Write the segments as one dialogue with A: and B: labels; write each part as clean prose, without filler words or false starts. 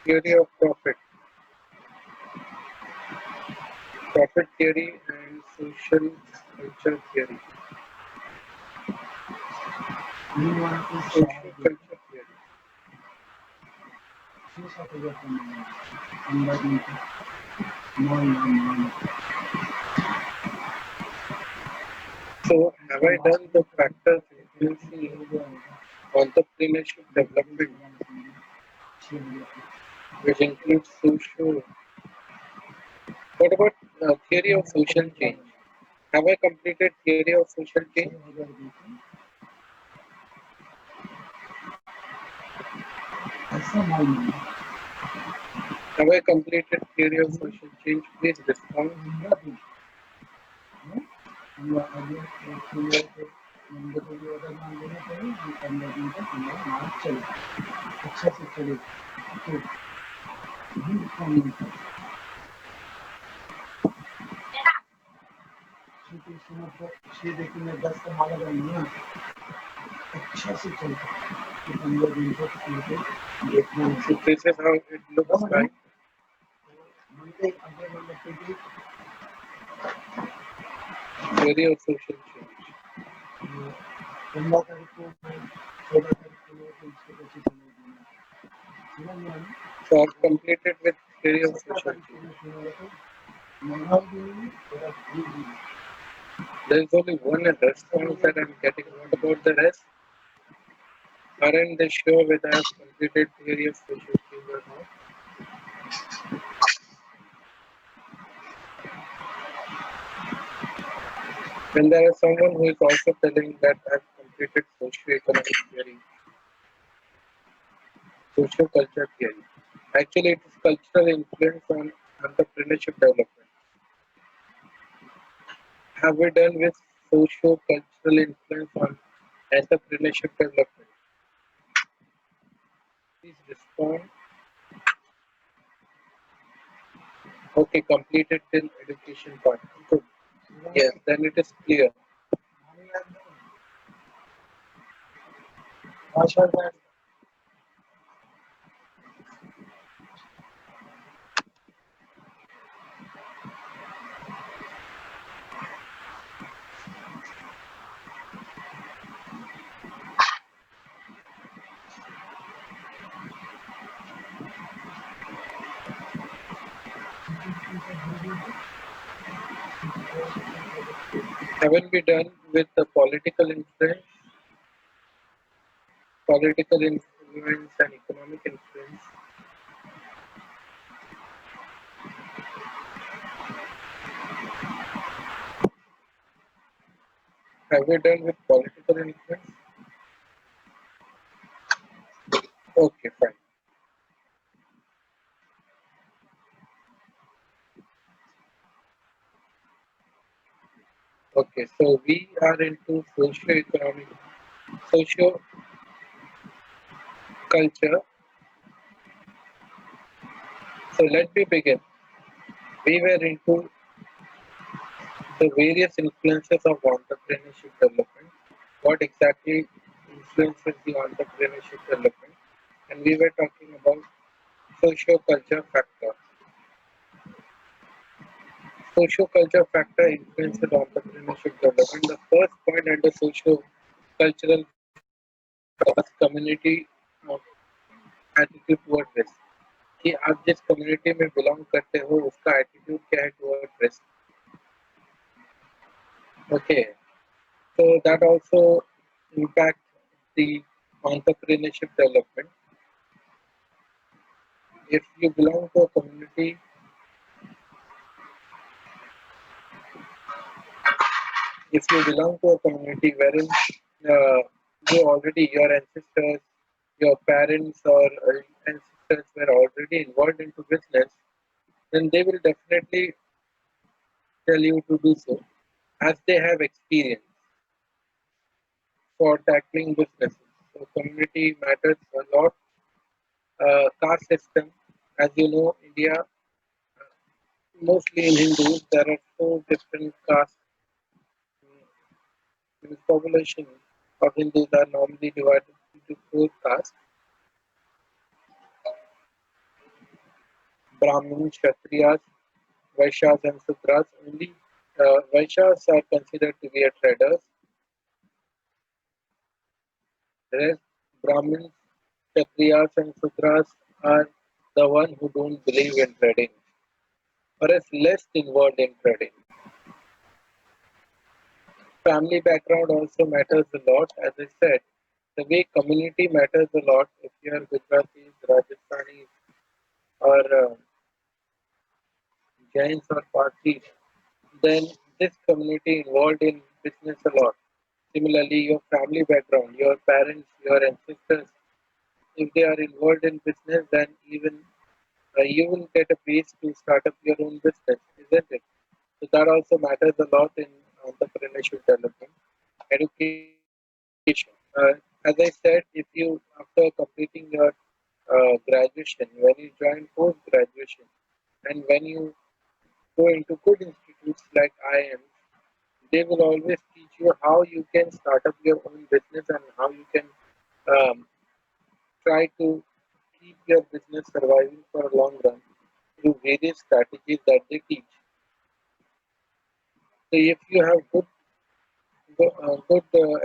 A: Theory of profit theory and social culture theory.
B: You want to
A: Social
B: share the
A: culture theory.
B: use of your converting more and more.
A: So, have I done the factors influencing entrepreneurship development, which includes social? What about theory of social change? Have I completed theory of social change?
B: ऐसा मालूम है
A: Have I completed theory of social change? Please respond.
B: हम आगे clear के number को भी order मान देना चाहिए हम कन्वर्टिंग का हमारा माल चले अच्छा से चले तो छः देखिए मैं 10 का माल अगर नहीं अच्छा से चलता तो 15 दिन तक देखना
A: So this is how it looks like.
B: मनते अगर हम लगते कि
A: Theory of social change.
B: 15 तारीख को 14 तारीख को इसको कैसे चलेगा समझ में आया
A: So I've completed with theory of social change. There is only one response that I'm getting. What about the rest? Aren't they sure whether I've completed theory of social change or not? Then there is someone who is also telling that I've completed socio-economic theory, socio-culture theory. Actually, it is cultural influence on entrepreneurship development. Have we done with socio-cultural influence on entrepreneurship development? Please respond. Okay, completed till education part. Good. Yes, then it is clear. Haven't we done with the political influence and economic influence? Have we done with political influence? Okay, fine. Okay, so we are into socio-economic, socio-culture. So let me begin. We were into the various influences of entrepreneurship development. What exactly influences the entrepreneurship development? And we were talking about socio-culture factor. Socio-culture factor influences entrepreneurship development. The first point under socio-cultural community of attitude toward risk. कि आप जिस community में belong करते हो उसका attitude क्या है toward risk. Okay, so that also impacts the entrepreneurship development. If you belong to a community, wherein your ancestors, your parents or ancestors were already involved into business, then they will definitely tell you to do so, as they have experience for tackling businesses. So community matters a lot. Caste system, as you know, India, mostly in Hindus, there are four different castes. The population of Hindus are normally divided into four castes. Brahmins, Kshatriyas, Vaishyas, and Sudras. Only Vaishyas are considered to be a traders, whereas Brahmins, Kshatriyas, and Sudras are the one who don't believe in trading or is less involved in trading. Family background also matters a lot. As I said, the way community matters a lot. If you are Gujaratis, Rajasthanis, or Jains or Parsis, then this community involved in business a lot. Similarly, your family background, your parents, your ancestors, if they are involved in business, then even you will get a base to start up your own business, isn't it? So that also matters a lot in entrepreneurship development. Education. As I said, if you after completing your graduation, when you join post graduation, and when you go into good institutes like IIM, they will always teach you how you can start up your own business and how you can um, try to keep your business surviving for a long run through various strategies that they teach. So if you have good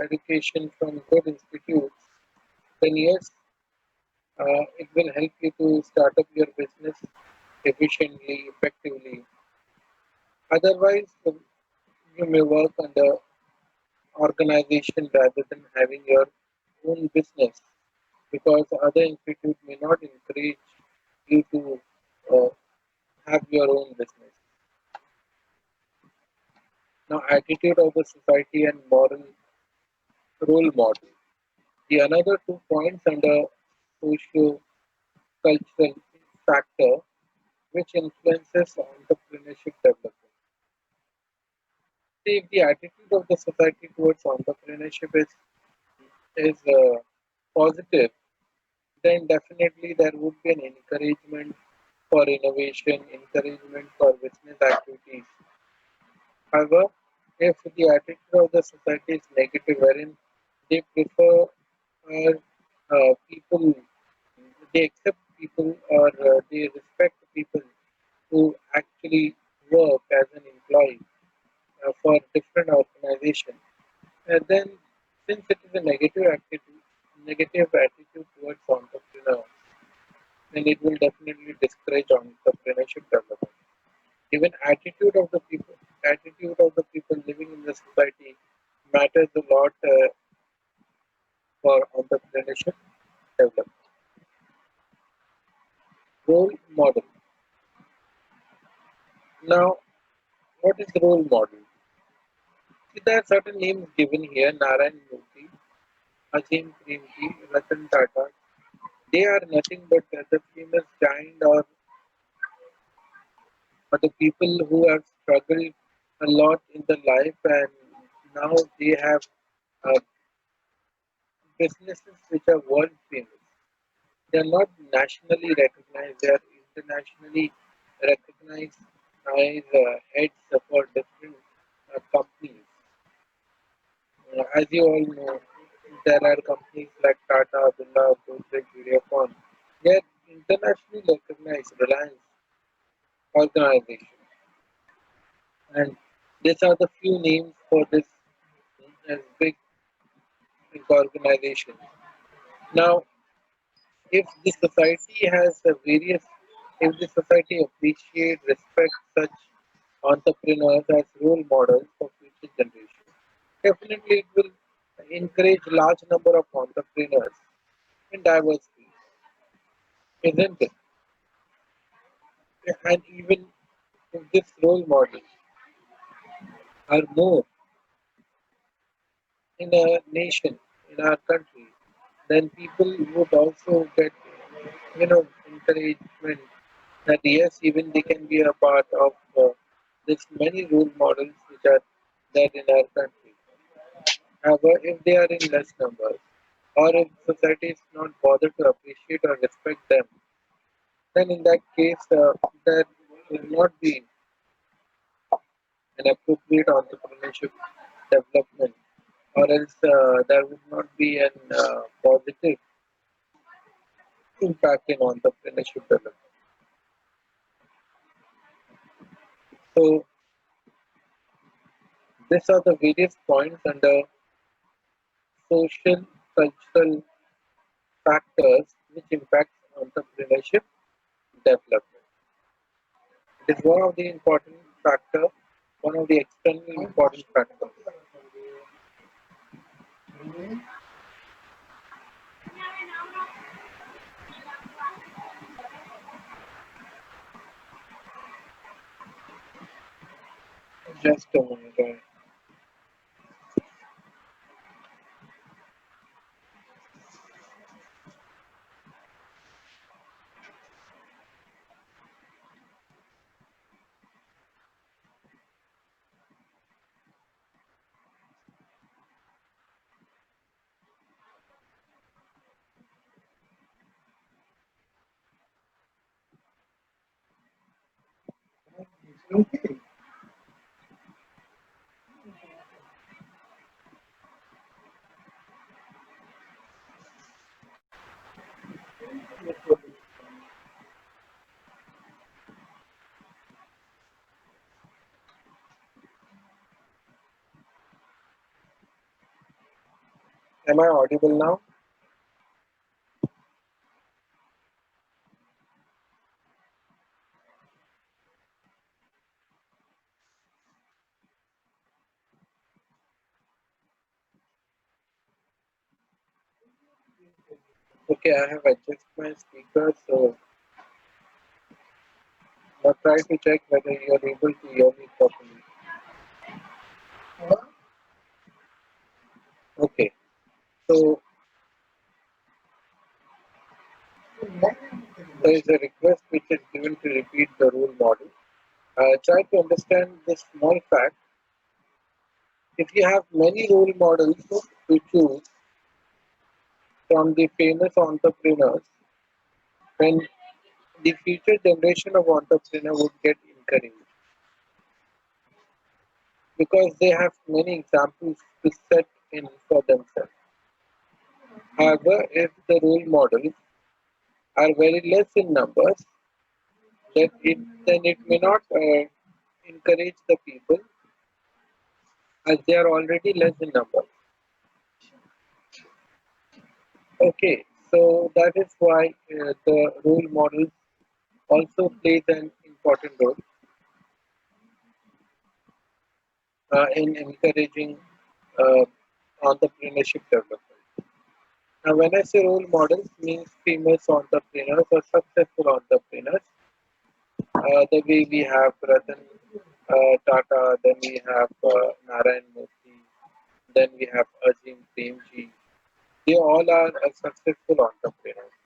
A: education from good institutes, then yes, it will help you to start up your business efficiently, effectively. Otherwise, you may work under organization rather than having your own business because other institute may not encourage you to uh, have your own business. Now, attitude of the society and moral role model. The another 2 points under socio-cultural factor which influences entrepreneurship development. See, if the attitude of the society towards entrepreneurship is positive, then definitely there would be an encouragement for innovation, encouragement for business activities. However, if the attitude of the society is negative, wherein they prefer people, they accept people or they respect people who actually work as an employee for different organizations. And then, since it is a negative attitude towards entrepreneurs, then it will definitely discourage entrepreneurship development. Even attitude of the people living in the society matters a lot for entrepreneurship development. Role model. Now, what is role model? See, there are certain names given here: Narayan Murthy, Azim Premji, Ratan Tata. They are nothing but the famous giant or the people who have struggled a lot in the life and now they have uh, businesses which are world famous. They are not nationally recognized, they are internationally recognized as heads for different companies. As you all know, there are companies like Tata, Birla, Godrej, Videocon. They are internationally recognized Reliance organization. And these are the few names for this big organization. Now, if the society has if the society appreciate, respect such entrepreneurs as role models for future generations, definitely it will encourage large number of entrepreneurs in diverse fields, isn't it? And even if this role model are more in a nation, in our country, then people would also get, encouragement that yes, even they can be a part of this many role models which are there in our country. However, if they are in less numbers, or if society is not bothered to appreciate or respect them, then in that case, there will not be an appropriate entrepreneurship development, or else there would not be an positive impact in entrepreneurship development. So these are the various points under social, cultural factors which impact entrepreneurship development. It is one of the important factor, one of the extremely important factors. Just a moment. Am I audible now? Okay, I have adjusted my speaker, so I'll try to check whether you are able to hear me properly. Okay, so there is a request which is given to repeat the role model. Try to understand this small fact. If you have many role models to choose from the famous entrepreneurs, then the future generation of entrepreneur would get encouraged because they have many examples to set in for themselves. However, if the role models are very less in numbers, then it may not encourage the people as they are already less in numbers. Okay, so that is why the role models also plays an important role in encouraging uh, entrepreneurship development. Now, when I say role models, means famous entrepreneurs or successful entrepreneurs. The way we have Ratan Tata, then we have Narayan Murthy, then we have Azim Premji. They all are successful entrepreneurs.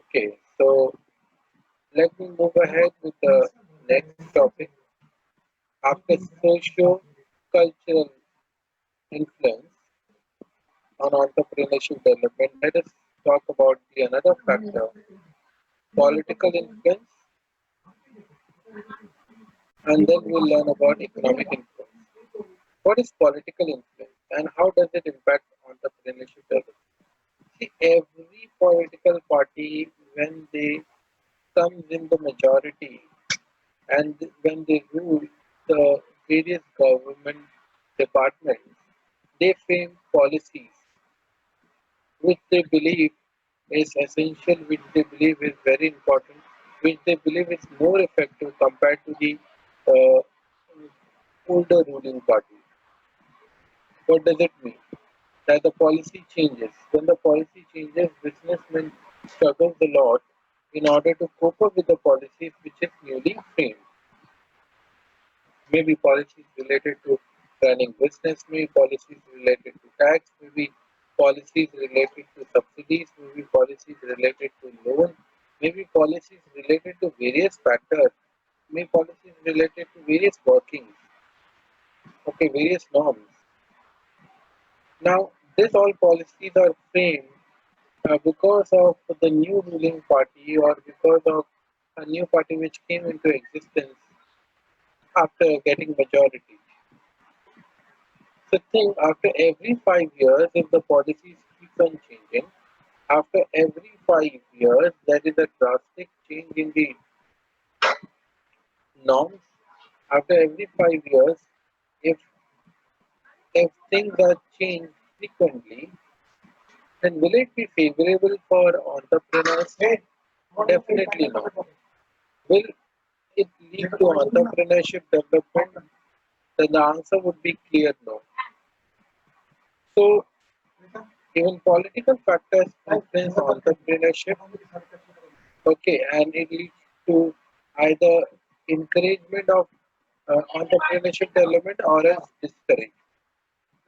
A: Okay, so let me move ahead with the next topic. After socio-cultural influence on entrepreneurship development, let us talk about the another factor, political influence, and then we'll learn about economic influence. What is political influence and how does it impact entrepreneurship development? See, every political party, when they comes in the majority and when they rule the various government departments, they frame policies which they believe is essential, which they believe is very important, which they believe is more effective compared to the uh, older ruling party. What does it mean? That the policy changes. When the policy changes, businessmen struggle a lot in order to cope up with the policies which is newly framed. Maybe policies related to running business, maybe policies related to tax, maybe policies related to subsidies, maybe policies related to loan, maybe policies related to various factors, maybe policies related to various workings, okay, various norms. Now, these all policies are framed because of the new ruling party or because of a new party which came into existence after getting majority. So think after every 5 years, if the policies keep on changing, after every 5 years, there is a drastic change in the norms after every 5 years. If if things are changed frequently, then will it be favorable for entrepreneurs? Definitely not. Will it lead to entrepreneurship development? Then the answer would be clear no. So even political factors influence entrepreneurship. Okay, and it leads to either encouragement of entrepreneurship development or else discourage.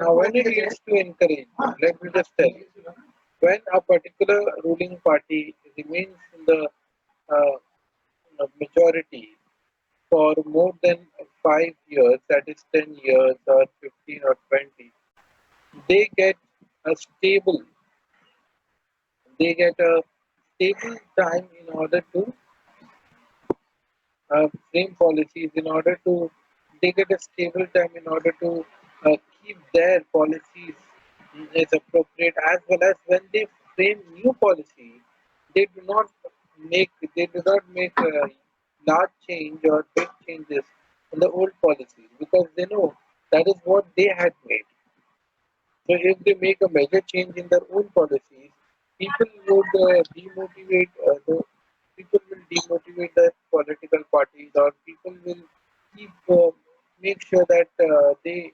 A: Now, when it leads to encouragement, let me just tell you, when a particular ruling party remains in the majority for more than 5 years, that is 10 years or 15 or 20, they get a stable, they get a stable time in order to frame policies, in order to they get a stable time in order to keep their policies as appropriate, as well as when they frame new policies, they do not make large change or big changes in the old policies because they know that is what they had made. So if they make a major change in their own policies, people would demotivate. People will demotivate the political parties, or people will keep make sure that they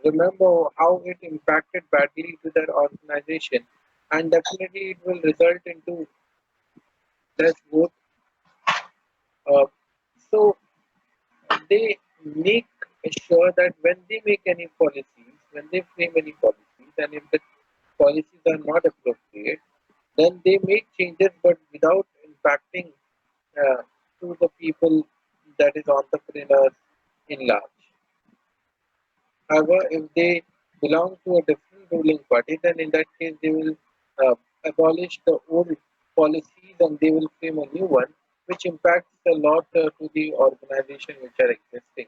A: remember how it impacted badly to their organization, and definitely it will result into less growth. Uh, so they make sure that when they make any policies, when they frame any policies, and if the policies are not appropriate, then they make changes but without impacting uh, to the people, that is entrepreneurs in large. However, if they belong to a different ruling party, then in that case they will uh, abolish the old policies and they will frame a new one, which impacts a lot to the organization which are existing.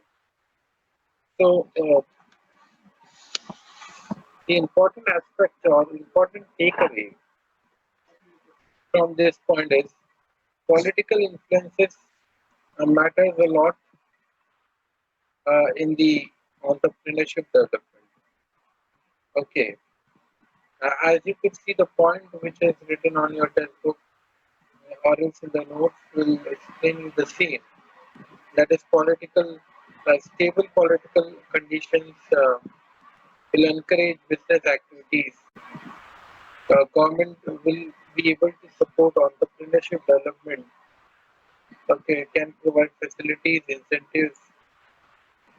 A: So the important aspect or important takeaway from this point is political influences matters a lot in the entrepreneurship development. Okay, as you could see, the point which is written on your textbook or else in the notes will explain you the same. That is stable political conditions will encourage business activities. Government will be able to support entrepreneurship development. Okay, can provide facilities, incentives,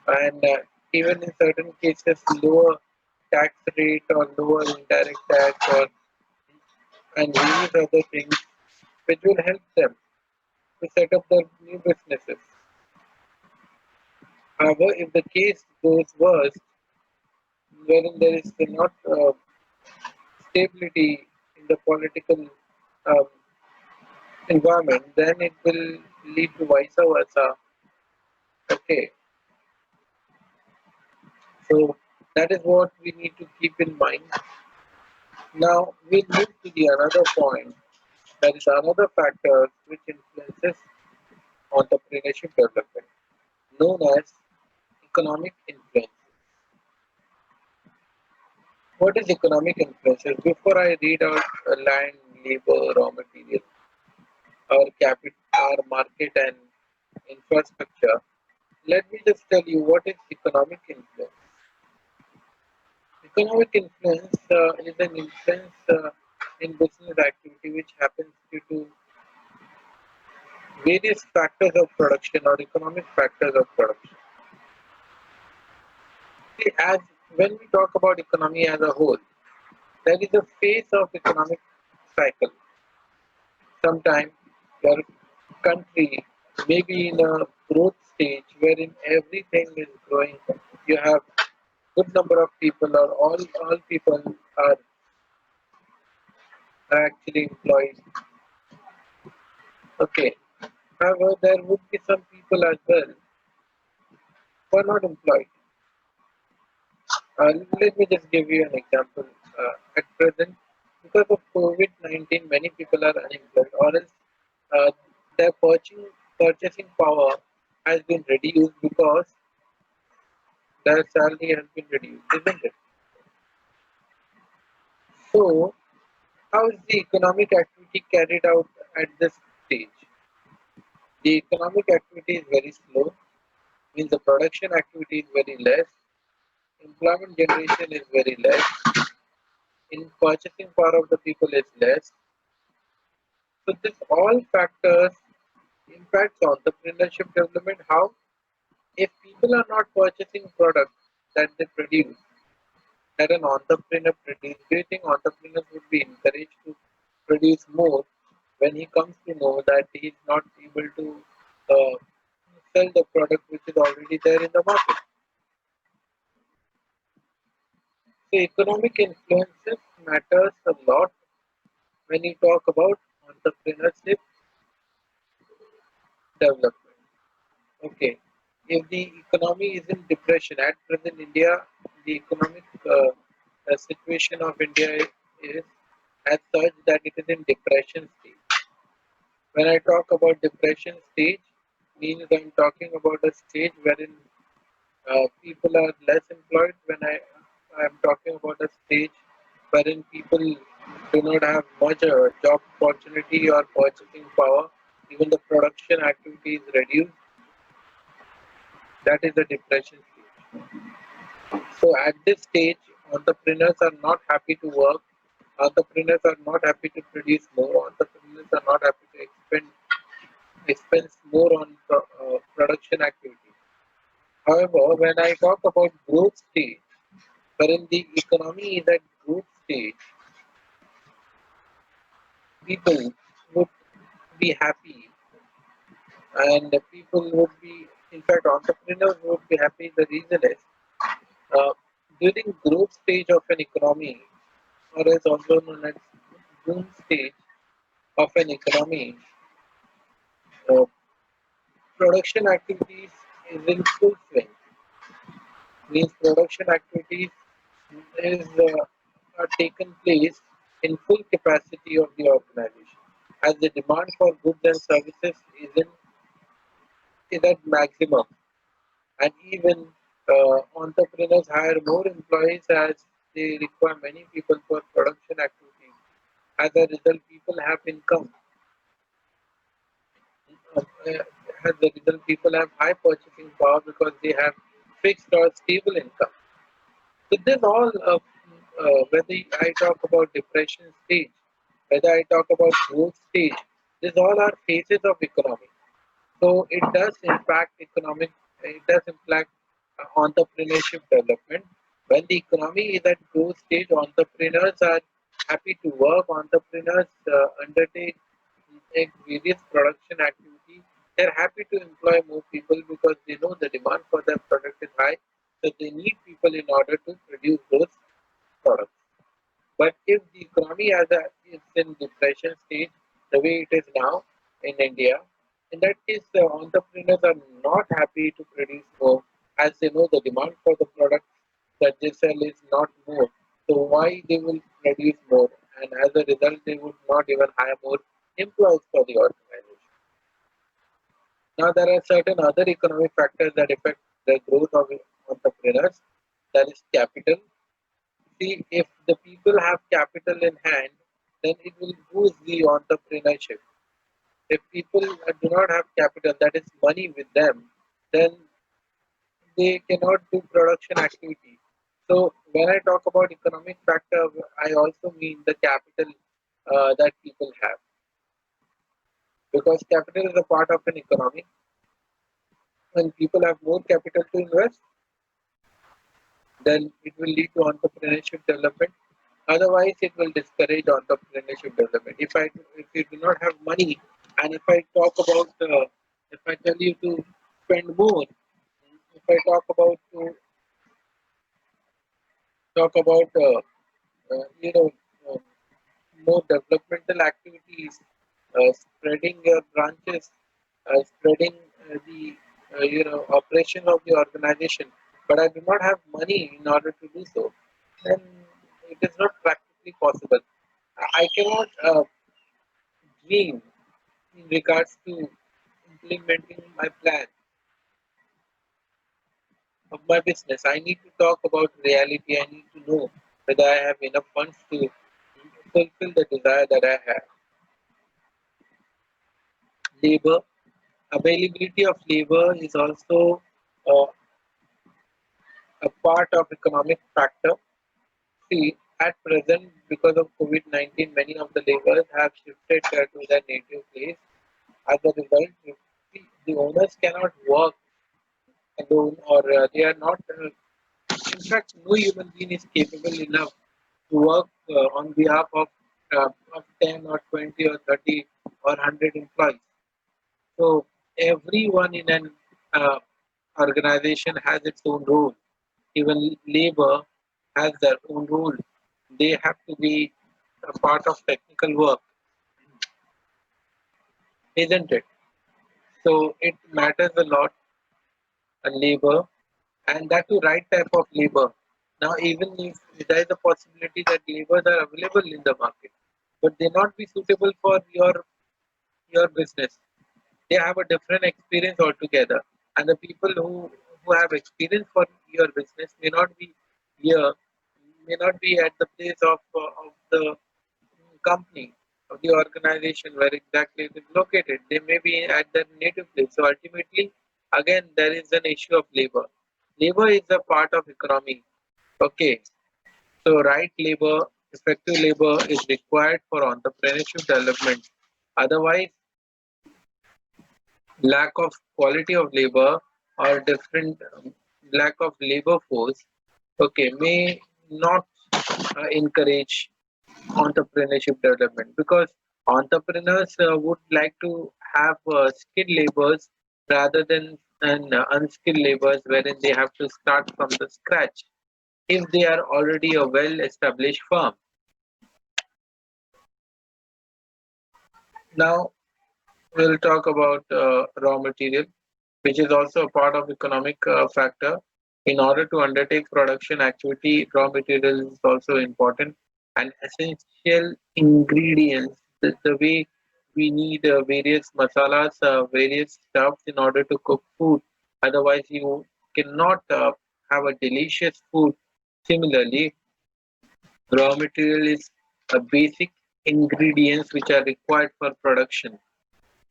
A: and even in certain cases, lower tax rate or lower indirect tax or and various other things which will help them to set up their new businesses. However, if the case goes worse, wherein there is not stability in the political um, environment, then it will lead to vice versa. Okay, so that is what we need to keep in mind. Now we move to the another point. That is another factor which influences entrepreneurship development, known as economic influence. What is economic influences? Before I read out land, labor, raw material, our capital, our market and infrastructure, let me just tell you what is economic influence. Economic influence is an influence in business activity which happens due to various factors of production or economic factors of production. See, as when we talk about economy as a whole, there is a phase of economic cycle. Sometimes your country may be in a growth stage wherein everything is growing. You have good number of people or all people are actually employed. Okay. However, there would be some people as well who are not employed. Let me just give you an example. At present, because of COVID-19, many people are unemployed, or else uh, their purchasing power has been reduced because their salary has been reduced, isn't it? So, how is the economic activity carried out at this stage? The economic activity is very slow, means the production activity is very less, employment generation is very less, in purchasing power of the people is less. So this all factors impacts entrepreneurship development. How? If people are not purchasing products that they produce, that an entrepreneur produce, do you think entrepreneurs would be encouraged to produce more when he comes to know that he is not able to uh, sell the product which is already there in the market? So economic influences matters a lot when you talk about entrepreneurship development. Okay, if the economy is in depression at present, India, the economic situation of India is as such that it is in depression stage. When I talk about depression stage, means I'm talking about a stage wherein people are less employed. When I'm talking about a stage wherein people do not have much job opportunity or purchasing power, even the production activity is reduced. That is the depression stage. So at this stage, entrepreneurs are not happy to work. Entrepreneurs are not happy to produce more. Entrepreneurs are not happy to expense more on production activity. However, when I talk about growth stage, wherein the economy is at growth stage, people would be happy, and the people would be, in fact, entrepreneurs would be happy. The reason is uh, during growth stage of an economy, or is also known as boom stage of an economy, uh, production activities is in full swing. Means production activities is are taken place in full capacity of the organization, as the demand for goods and services is at maximum, and even entrepreneurs hire more employees as they require many people for production activities. As a result, people have income. As a result, people have high purchasing power because they have fixed or stable income. So this all, whether I talk about depression stage, whether I talk about growth stage, these all are phases of economy. So it does impact it does impact entrepreneurship development. When the economy is at growth stage, entrepreneurs are happy to work. Entrepreneurs undertake various production activities. They're happy to employ more people because they know the demand for their product is high. So they need people in order to produce those products. But if the economy is in depression stage, the way it is now in India, in that case, the entrepreneurs are not happy to produce more as they know the demand for the product that they sell is not more. So why they will produce more? And as a result, they would not even hire more employees for the organization. Now, there are certain other economic factors that affect the growth of entrepreneurs. That is capital. See, if the people have capital in hand, then it will boost the entrepreneurship. If people do not have capital, that is money with them, then they cannot do production activity. So when I talk about economic factor, I also mean the capital that people have, because capital is a part of an economy. When people have more capital to invest, then it will lead to entrepreneurship development. Otherwise, it will discourage entrepreneurship development. If you do not have money, and if I talk about, if I tell you to spend more, if I talk about, you know, uh, more developmental activities, spreading your branches, spreading the, operation of the organization, but I do not have money in order to do so, then it is not practically possible. I cannot dream in regards to implementing my plan. my business. I need to talk about reality. I need to know whether I have enough funds to fulfill the desire that I have. Labor availability of labor is also uh, a part of economic factor. See, at present, because of COVID-19, many of the laborers have shifted to their native place. As a result, the owners cannot work alone, or they are not. In fact, no human being is capable enough to work on behalf of 10 or 20 or 30 or 100 employees. So everyone in an uh, organization has its own role. Even labor has their own role. They have to be a part of technical work, isn't it? So it matters a lot, labor, and that to right type of labor. Now, even if there is a possibility that laborers are available in the market, but they not be suitable for your business. They have a different experience altogether, and the people who have experience for your business may not be here, may not be at the place of the company of the organization where exactly it is located. They may be at their native place. So ultimately, again, there is an issue of labor. Labor is a part of economy. Okay, so right labor, effective labor is required for entrepreneurship development. Otherwise, lack of quality of labor or different lack of labor force, okay, may not encourage entrepreneurship development, because entrepreneurs would like to have skilled laborers rather than unskilled laborers wherein they have to start from the scratch if they are already a well established firm. Now we'll talk about raw material, which is also a part of economic factor. In order to undertake production activity, raw material is also important and essential ingredients. The way we need various masalas, various stuffs in order to cook food. Otherwise, you cannot have a delicious food. Similarly, raw material is a basic ingredients which are required for production.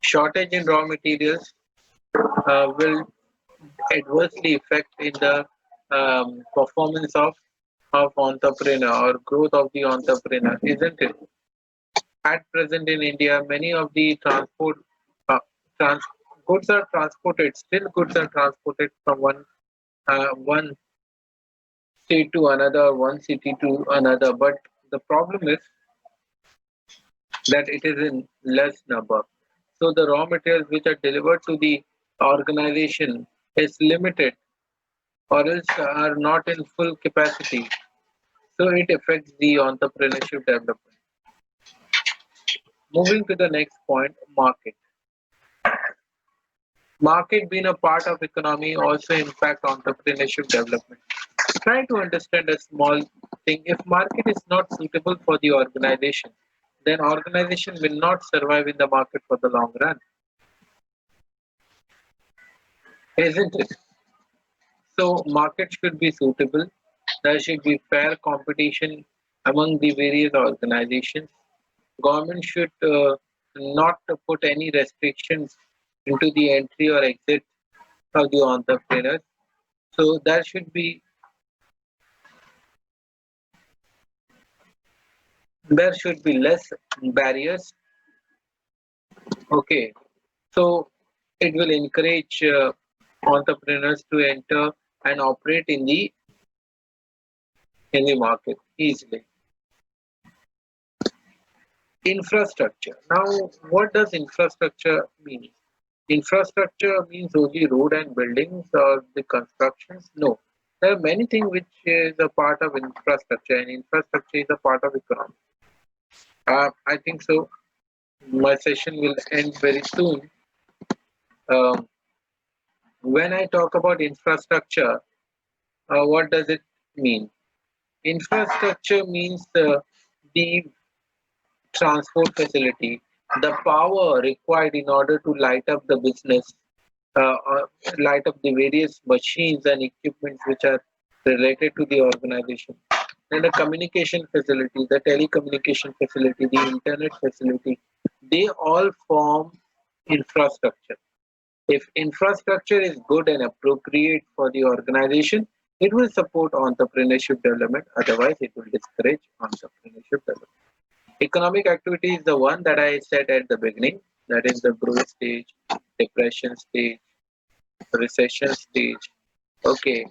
A: Shortage in raw materials will adversely affect in the performance of entrepreneur or growth of the entrepreneur, isn't it? At present in India, many of the uh, trans, goods are transported. Still, goods are transported from one state to another, one city to another. But the problem is that it is in less number. So the raw materials which are delivered to the organization is limited or else are not in full capacity. So it affects the entrepreneurship development. Moving to the next point, market. Market being a part of economy also impact entrepreneurship development. Try to understand a small thing. If market is not suitable for the organization, then organization will not survive in the market for the long run, isn't it? So market should be suitable. There should be fair competition among the various organizations. Government should not put any restrictions into the entry or exit of the entrepreneurs. So there should be less barriers. Okay, so it will encourage entrepreneurs to enter and operate in the market easily. Infrastructure. Now, what does infrastructure mean? Infrastructure means only road and buildings or the constructions? No. There are many things which is a part of infrastructure, and infrastructure is a part of economy. I think so. My session will end very soon. Um, when I talk about infrastructure, what does it mean? Infrastructure means the transport facility, the power required in order to light up the business, light up the various machines and equipments which are related to the organization. Then the communication facility, the telecommunication facility, the internet facility, they all form infrastructure. If infrastructure is good and appropriate for the organization, it will support entrepreneurship development. Otherwise, it will discourage entrepreneurship development. Economic activity is the one that I said at the beginning. That is the growth stage, depression stage, recession stage. Okay,